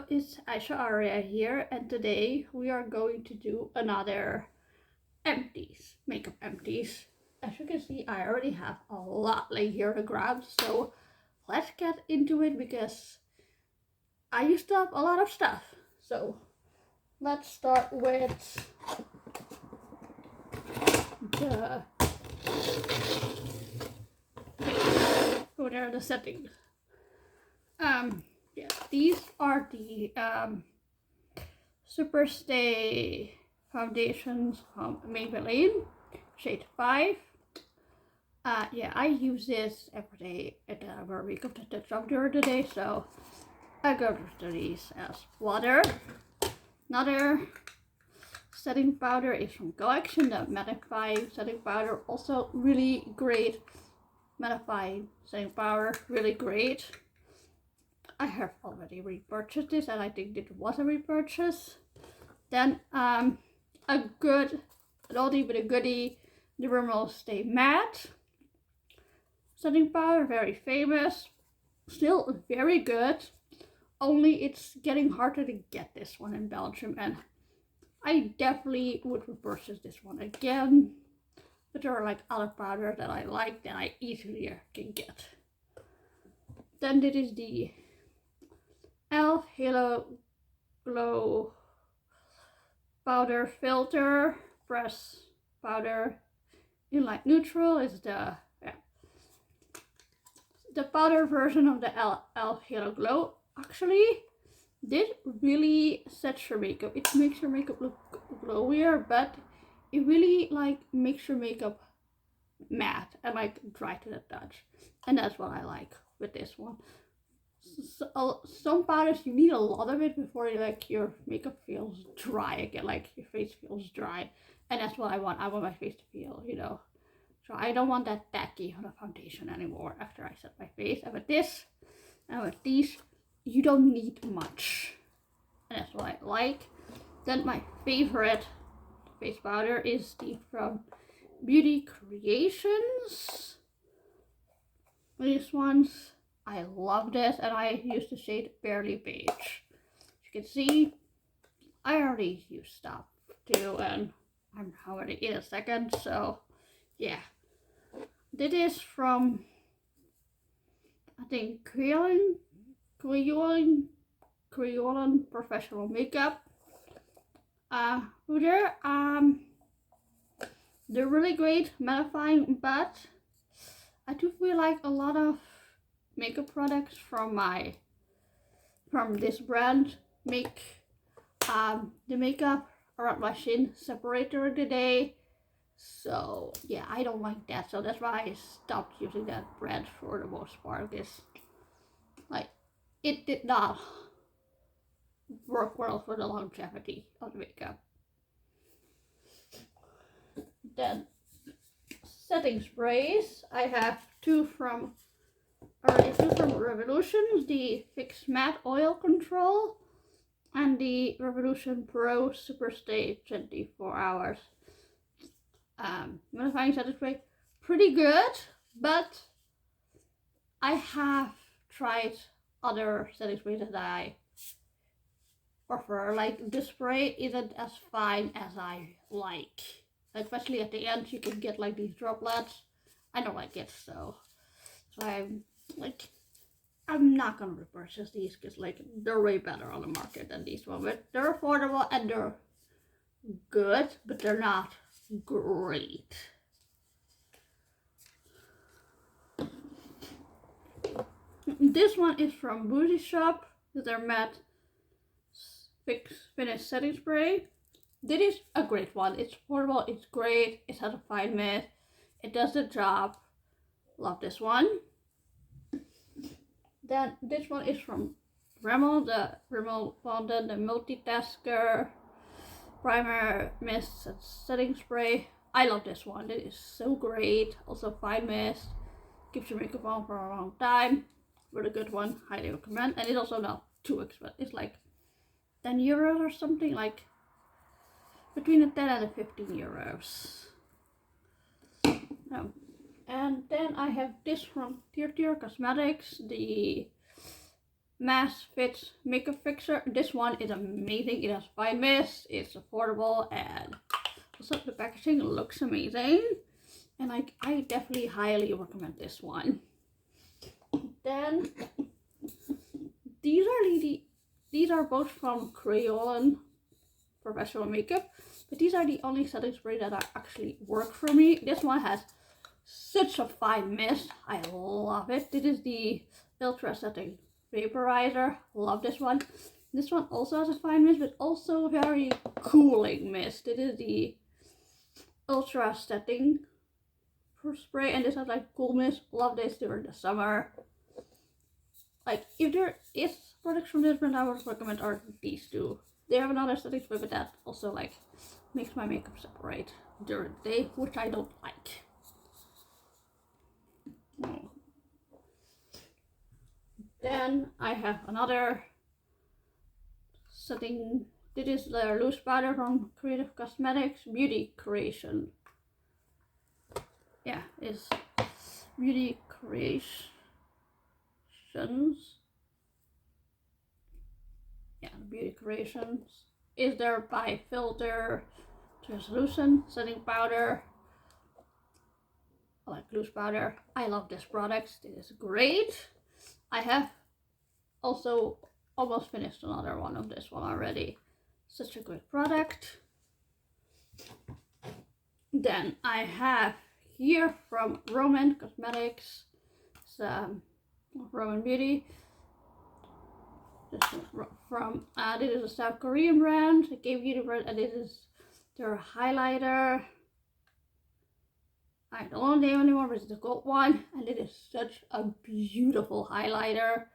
it's Aisha Aria here, and today we are going to do another empties, makeup empties. As you can see, I already have a lot laying here on the ground, so let's get into it because I used to have a lot of stuff. So let's start with the the settings. Yeah, these are the Super Stay foundations from Maybelline, shade 5. Yeah, I use this every day at our makeup to touch up during the day, so I go to these as water. Another setting powder is from Collection, the mattifying setting powder, also really great. Mattifying setting powder, really great. I have already repurchased this, and I think it was a repurchase. Then a good, an oldie but a goodie, the Rimmel Stay Matte setting powder, very famous, still very good. Only it's getting harder to get this one in Belgium, and I definitely would repurchase this one again. But there are like other powders that I like that I easily can get. Then this is the e.l.f. Halo Glow powder filter press powder in light neutral. Is the powder version of the e.l.f. Halo Glow. Actually, this really sets your makeup. It makes your makeup look glowier, but it really like makes your makeup matte and like dry to the touch, and that's what I like with this one. So, some powders you need a lot of it before like your makeup feels dry again, like your face feels dry, and that's what I want. I want my face to feel, dry. I don't want that tacky on a foundation anymore after I set my face. And with this and with these, you don't need much, and that's what I like. Then my favorite face powder is the from Beauty Creations. These ones, I love this, and I use the shade Barely Beige. As you can see, I already used stuff too, and I'm already in a second, so yeah. This is from, I think, Creolin Professional Makeup. They're really great mattifying, but I do feel like a lot of makeup products from this brand make the makeup around my chin separate during the day. So yeah, I don't like that. So that's why I stopped using that brand for the most part. This, like, it did not work well for the longevity of the makeup. Then setting sprays, I have two from Revolution, the Fix Matte Oil Control and the Revolution Pro Super Stay 24 hours. Mattifying setting spray, pretty good, but I have tried other setting sprays that I prefer. Like, this spray isn't as fine as I like. Especially at the end, you can get like these droplets. I don't like it, so I'm not gonna repurchase these because like they're way better on the market than these ones. But they're affordable and they're good, but they're not great. This one is from Booty Shop. Their matte finish setting spray. This is a great one. It's portable, it's great, it has a fine mist, it does the job. Love this one. Then this one is from Rimmel, the Rimmel Fondant, the Multitasker Primer Mist Setting Spray. I love this one. It is so great. Also fine mist, keeps your makeup on for a long time. Really good one, highly recommend. And it's also not too expensive. It's like 10 euros or something, like between the 10 and the 15 euros. And then I have this from Tier Cosmetics, the Mass Fit Makeup Fixer. This one is amazing. It has fine mist, it's affordable, and also the packaging looks amazing. And I definitely highly recommend this one. Then these are both from Crayola Professional Makeup, but these are the only setting spray that actually work for me. This one has such a fine mist. I love it. This is the Ultra Setting Vaporizer. Love this one. This one also has a fine mist, but also very cooling mist. This is the Ultra Setting spray, and this has like cool mist. Love this during the summer. Like, if there is products from this brand I would recommend are these two. They have another setting spray, but that also like makes my makeup separate during the day, which I don't like. Then I have another setting. This is the loose powder from Creative Cosmetics Beauty Creation. Yeah, it's Beauty Creations. Yeah, Beauty Creations is their by filter translucent setting powder. I like loose powder. I love this product. It is great. I have also almost finished another one of this one already. Such a good product. Then I have here from Roman Cosmetics, Roman Beauty. This is a South Korean brand. I gave you the brand, and this is their highlighter. I don't know the name anymore, but it's the gold one, and it is such a beautiful highlighter.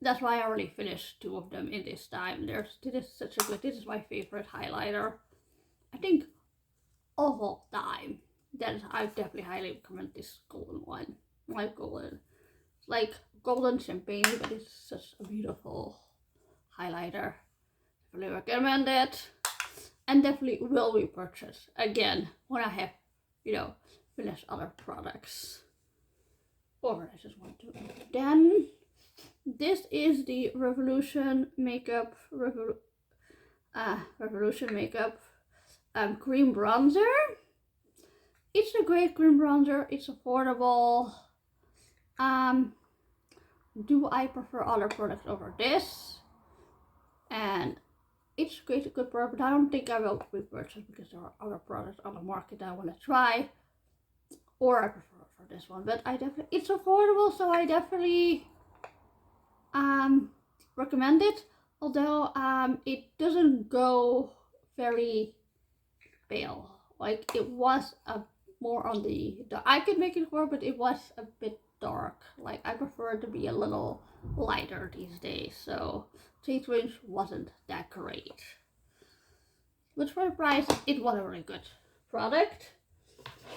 That's why I already finished 2 of them in this time. This is such a good. This is my favorite highlighter, I think, of all time. That I definitely highly recommend this golden one. Like golden, like golden champagne, but it's such a beautiful highlighter. Definitely recommend it, and definitely will repurchase again when I have, finish other products. Or I just want to. Then this is the Revolution Makeup cream bronzer. It's a great cream bronzer. It's affordable. Do I prefer other products over this? And it's great, a good product, but I don't think I will repurchase because there are other products on the market that I want to try, or I prefer it for this one. But it's affordable, so I definitely recommend it. Although it doesn't go very pale. Like, it was more on the I could make it work, but it was a bit dark. Like, I prefer it to be a little lighter these days, so shade range wasn't that great. But for the price, it was a really good product.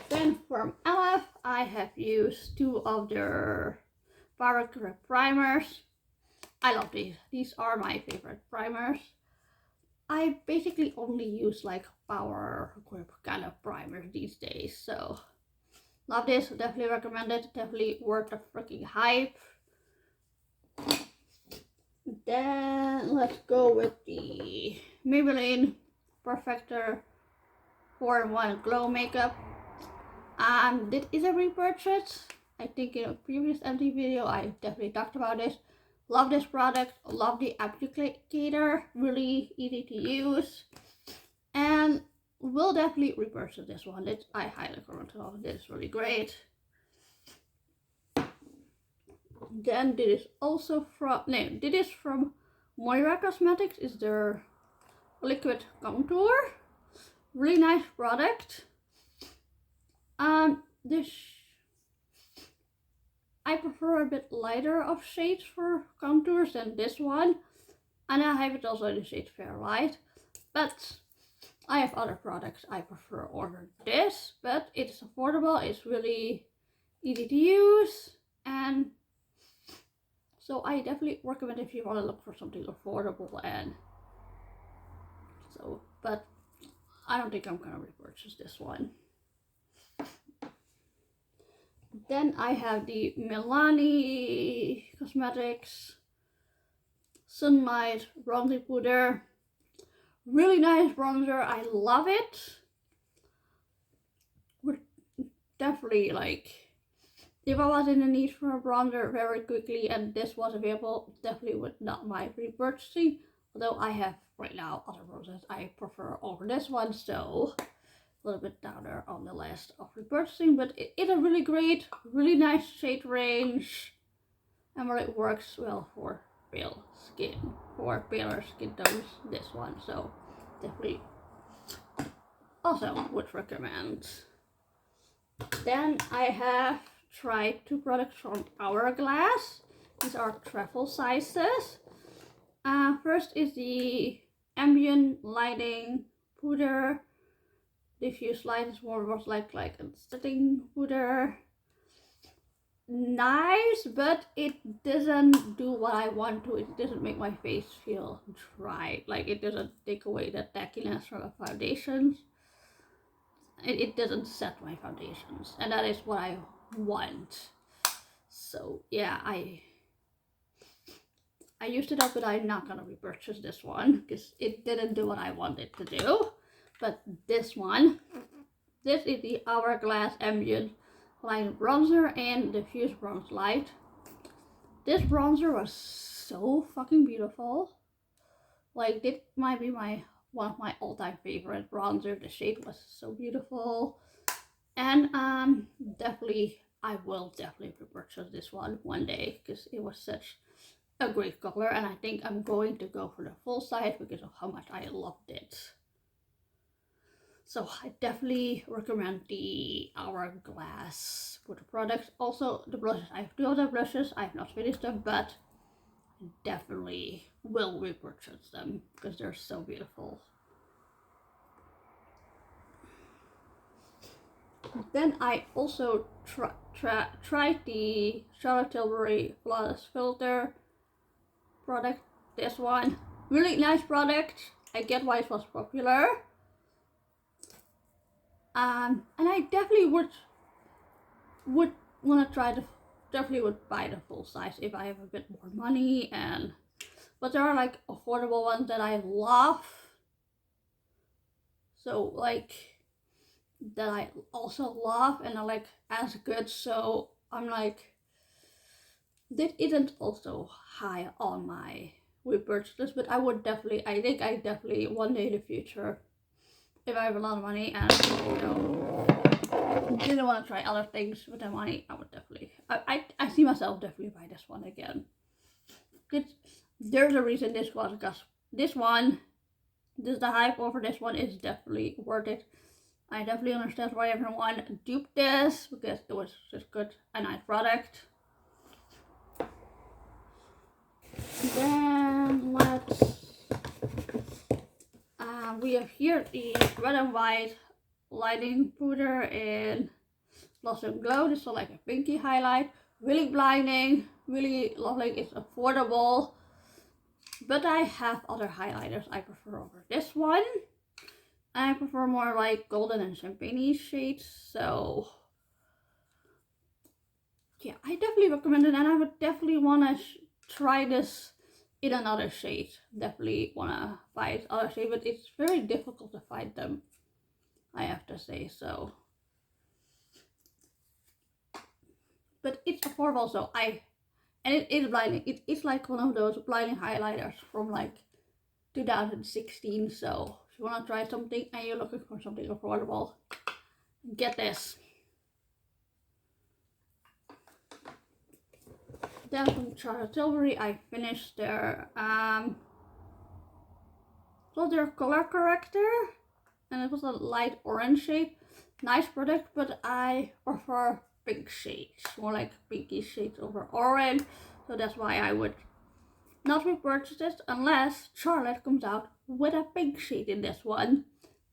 Then from LF, I have used 2 of their Power Grip primers. I love these. These are my favorite primers. I basically only use like Power Grip kind of primers these days, so love this. Definitely recommend it. Definitely worth the freaking hype. Then let's go with the Maybelline Perfector 4-in-1 Glow Makeup. This is a repurchase. I think in a previous empty video I definitely talked about this. Love this product. Love the applicator. Really easy to use. And will definitely repurchase this one. I highly recommend it. It's really great. Then this is also from Moira Cosmetics. Is their liquid contour. Really nice product. This I prefer a bit lighter of shades for contours than this one, and I have it also in the shade Fair Light. But I have other products I prefer over this, but it's affordable. It's really easy to use, and so I definitely recommend if you want to look for something affordable. And so, but I don't think I'm gonna repurchase this one. Then I have the Milani Cosmetics Sunlight Bronzing Powder. Really nice bronzer. I love it. Would definitely like, if I was in the need for a bronzer very quickly and this was available, definitely would not mind repurchasing. Although I have right now other bronzers I prefer over this one, so a little bit down there on the list of repurchasing. But it's a really great, really nice shade range, and where it works well for pale skin, for paler skin tones, this one. So definitely also would recommend. Then I have tried 2 products from Hourglass. These are travel sizes. First is the ambient lighting powder. Diffuse light is more like a setting powder. Nice, but it doesn't do what I want to. It doesn't make my face feel dry. Like, it doesn't take away the tackiness from the foundations. It doesn't set my foundations, and that is what I want. So yeah, I used it up, but I'm not gonna repurchase this one because it didn't do what I wanted to do. But this one, this is the Hourglass Ambient Light Bronzer and Diffuse Bronze Light. This bronzer was so fucking beautiful. Like, it might be one of my all-time favorite bronzer. The shade was so beautiful, and definitely I will definitely repurchase this one day because it was such a great color, and I think I'm going to go for the full size because of how much I loved it. So I definitely recommend the Hourglass for the products. Also the blushes, I have 2 other blushes. I have not finished them, but definitely will repurchase them because they're so beautiful. Then I also tried the Charlotte Tilbury Flawless Filter product. This one, really nice product. I get why it was popular. And I definitely would want to try definitely would buy the full size if I have a bit more money. But there are like affordable ones that I love, so like that I also love and are like as good. So I'm like, this isn't also high on my repurchase list, but I think I definitely one day in the future, if I have a lot of money and didn't want to try other things with the money, I would definitely, I see myself definitely buy this one again. There's a reason this was, because the hype over this one is definitely worth it. I definitely understand why everyone duped this, because it was just good, a nice product. Then we have here the red and white lighting powder in Blossom Glow. This is like a pinky highlight, really blinding, really lovely. It's affordable, but I have other highlighters I prefer over this one. I prefer more like golden and champagne shades, so yeah, I definitely recommend it, and I would definitely want to try this in another shade. Definitely want to buy it other shade, but it's very difficult to find them, I have to say. So, but it's affordable, so and it is blinding. It's like one of those blinding highlighters from like 2016. So if you want to try something and you're looking for something affordable, get this. Then from Charlotte Tilbury, I finished their color corrector, and it was a light orange shade. Nice product, but I prefer pink shades, more like pinky shades over orange. So that's why I would not repurchase it unless Charlotte comes out with a pink shade in this one,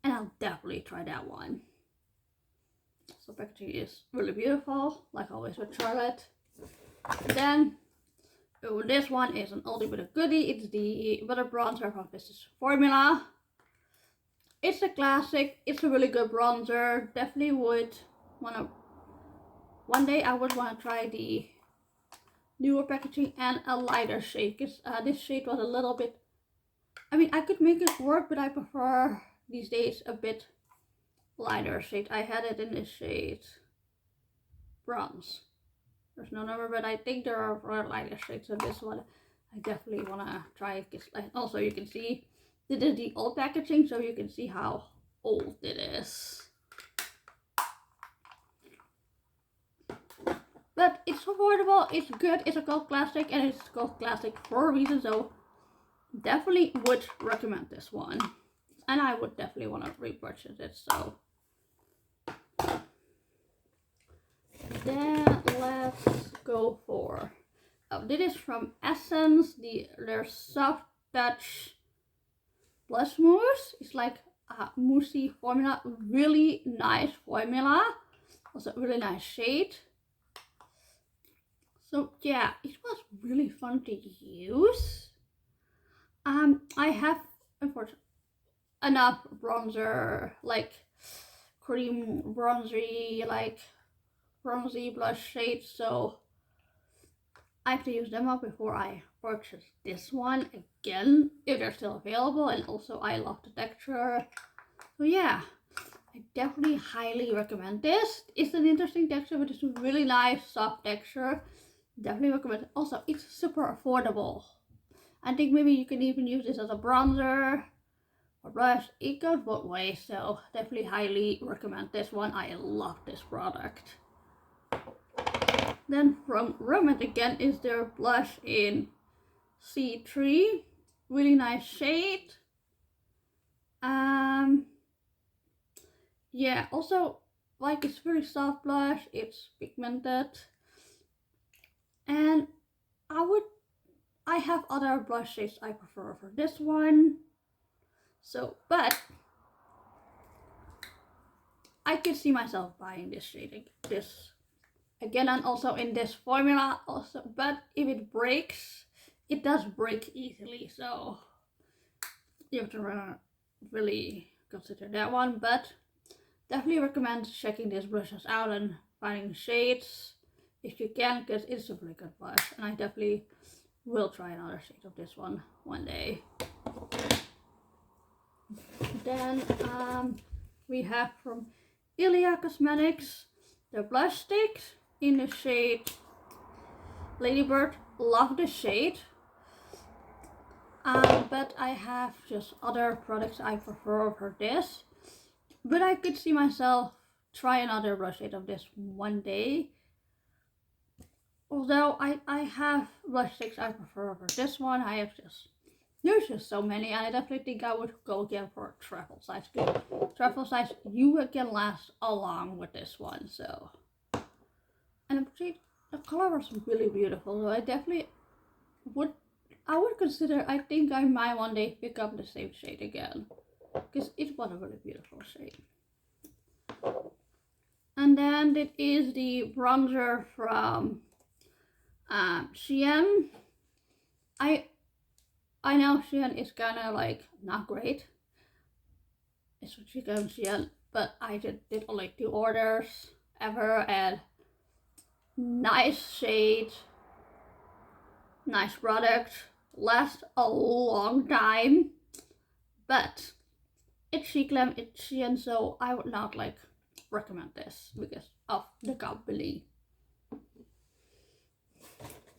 and I'll definitely try that one. So packaging is really beautiful, like always with Charlotte. Then this one is an oldie but a goodie. It's the butter bronzer from Business Formula. It's a classic. It's a really good bronzer. Definitely would want to one day I would want to try the newer packaging and a lighter shade, because this shade was a little bit, I mean, I could make it work, but I prefer these days a bit lighter shade. I had it in this shade bronze. There's no number, but I think there are lighter shades of this one. I definitely want to try it. Also, you can see this is the old packaging, so you can see how old it is. But it's affordable, it's good, it's a cult classic, and it's a cult classic for a reason, so definitely would recommend this one. And I would definitely want to repurchase it, so. Then let's go for, this is from Essence, their Soft Touch Blush Mousse. It's like a moussey formula, really nice formula, also really nice shade. So yeah, it was really fun to use. I have, unfortunately, enough bronzer, like cream bronzy, like bronzy blush shades, so I have to use them up before I purchase this one again, if they're still available, and also I love the texture. So yeah, I definitely highly recommend this. It's an interesting texture, but it's a really nice soft texture. Definitely recommend it. Also, it's super affordable. I think maybe you can even use this as a bronzer or blush. It goes both ways, so definitely highly recommend this one. I love this product. Then from Romance again is their blush in C3. Really nice shade. Yeah, also like it's very soft blush, it's pigmented. And I have other blush shades I prefer for this one. So, but I could see myself buying this shade, this again, and also in this formula also. But if it breaks, it does break easily, so you have to really consider that one. But definitely recommend checking these brushes out and finding shades if you can, because it's a really good blush, and I definitely will try another shade of this one day. Then we have from Ilia Cosmetics the blush sticks in the shade Ladybird. Love the shade, but I have just other products I prefer over this. But I could see myself try another blush shade of this one day. Although I have blush sticks I prefer over this one. There's just so many, and I definitely think I would go again for a travel size. Travel size, you can last along with this one, so. And the color was really beautiful, so I definitely would consider, I think I might one day pick up the same shade again, because it was a really beautiful shade. And then it is the bronzer from Shein. I know Shein is kind of like not great. It's what you can Shein, but I did only 2 orders ever, and nice shade, nice product, lasts a long time, but it's Shein, it's Shein, so I would not like recommend this because of the company.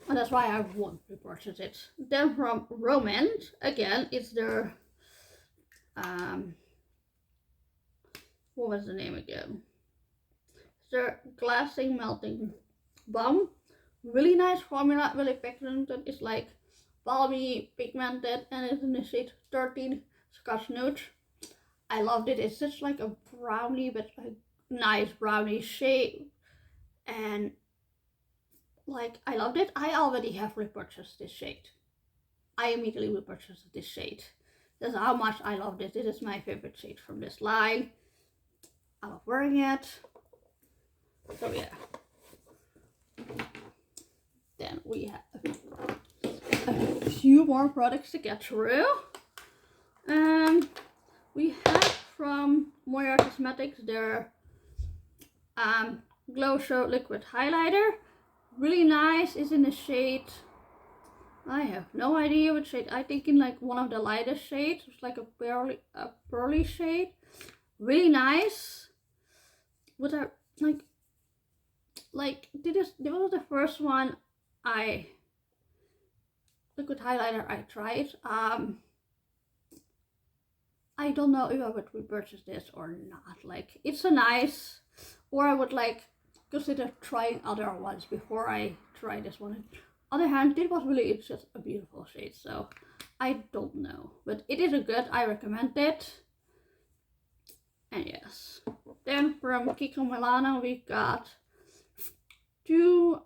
And that's why I won't repurchase it. Then from Romance, again, it's their, what was the name again? It's their Glassing Melting Balm. Really nice formula, really pigmented. It's like balmy, pigmented, and it's in the shade 13 Scotch Nude. I loved it. It's just like a brownie, but like nice brownie shade. And like, I loved it. I already have repurchased this shade. I immediately repurchased this shade. That's how much I love this. This is my favorite shade from this line. I love wearing it. So yeah. Then we have a few more products to get through. We have from Moira Cosmetics their Glow Show liquid highlighter. Really nice. It's in the shade, I have no idea what shade. I think in like one of the lightest shades. It's like a pearly shade. Really nice. What I like this was the first one liquid highlighter I tried. I don't know if I would repurchase this or not. Like, it's a nice, or I would like consider trying other ones before I try this one. On the other hand, it was really, it's just a beautiful shade, so I don't know. But it is a good, I recommend it. And yes. Then from Kiko Milano we got two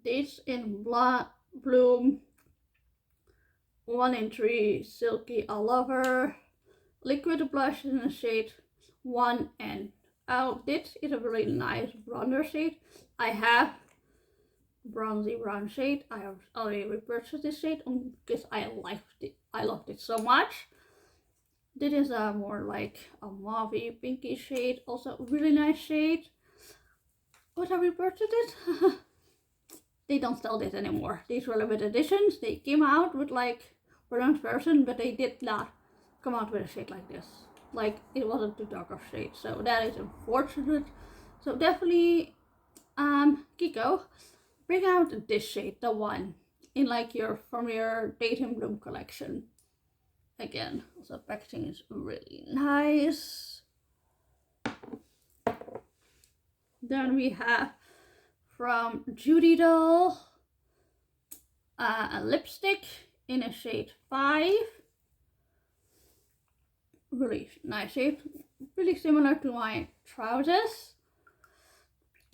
Dates in Bloom, 1 in 3 Silky All Over liquid blush in the shade 1, and this is a really nice bronzer shade. I have bronzy brown shade. I have already repurchased this shade because I loved it so much. This is a more like a mauvey pinky shade, also really nice shade. Would I repurchase it? They don't sell this anymore. These were limited editions. They came out with like bronze version, but they did not come out with a shade like this. Like, it wasn't too dark of shade, so that is unfortunate. So definitely, Kiko, bring out this shade, the one in like from your Date in Bloom collection. Again, also packaging is really nice. Then we have from Judy Doll a lipstick in a shade 5. Really nice shade, really similar to my trousers.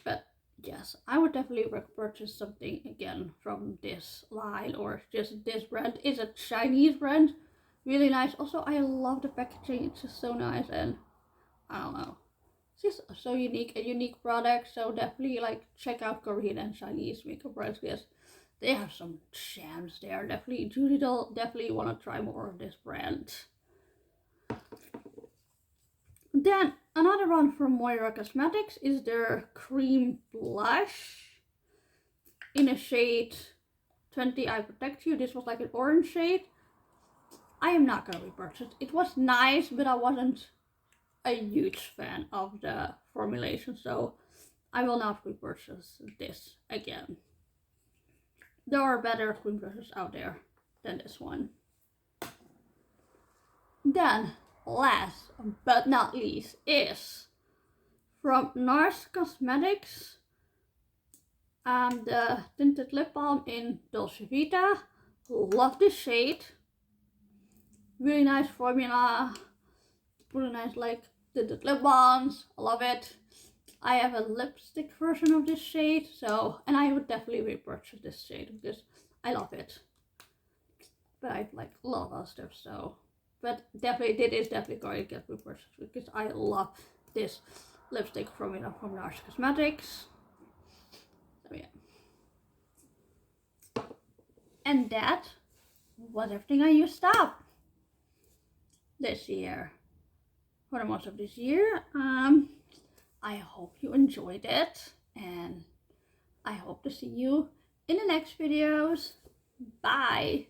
But yes, I would definitely purchase something again from this line or just this brand. It's a Chinese brand, really nice. Also, I love the packaging, it's just so nice, and I don't know, it's just so unique, a unique product. So definitely like check out Korean and Chinese makeup brands because they have some gems there. Definitely Judy Doll, definitely want to try more of this brand. Then another one from Moira Cosmetics is their cream blush in a shade 20 I Protect You. This was like an orange shade. I am not gonna repurchase it. It was nice, but I wasn't a huge fan of the formulation, so I will not repurchase this again. There are better cream brushes out there than this one. Then last but not least is from NARS Cosmetics, the tinted lip balm in Dolce Vita. Love this shade. Really nice formula. Really nice like tinted lip balms. I love it. I have a lipstick version of this shade, so, and I would definitely repurchase this shade because I love it. But I like love other stuff, so. But definitely, it is definitely going to get repurchased because I love this lipstick from NARS Cosmetics. So yeah. And that was everything I used up this year. For the most of this year. I hope you enjoyed it, and I hope to see you in the next videos. Bye!